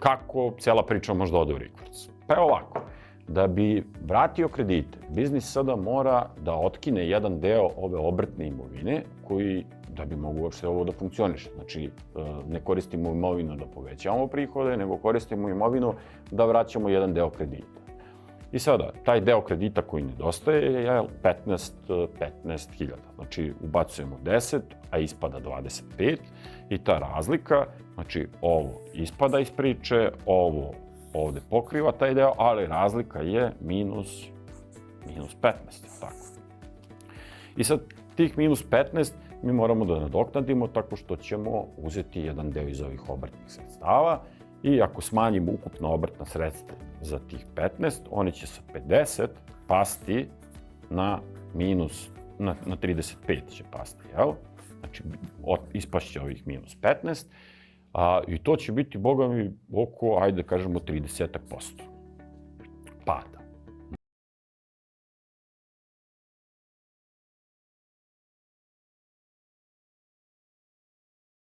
kako cijela priča možda ode u rikvrc? Pa je ovako, da bi vratio kredite, biznis sada mora da otkine jedan deo ove obrtne imovine koji, da bi mogu uopšte ovo da funkcioniše. Znači, ne koristimo imovinu da povećavamo prihode, nego koristimo imovinu da vraćamo jedan deo kredita. I sada, taj deo kredita koji nedostaje je 15.000. Znači, ubacujemo 10, a ispada 25 i ta razlika, znači ovo ispada iz priče, ovo ovde pokriva taj deo, ali razlika je minus 15, tako. I sad, tih minus 15 mi moramo da nadoknadimo tako što ćemo uzeti jedan deo iz ovih obrtnih sredstava i ako smanjimo ukupno obrtna sredstva za tih 15, oni će sa 50 pasti na minus, na 35 će pasti, jel? Znači, ispašće ovih minus 15, i to će biti, boga mi, oko, ajde kažemo, 30% pada.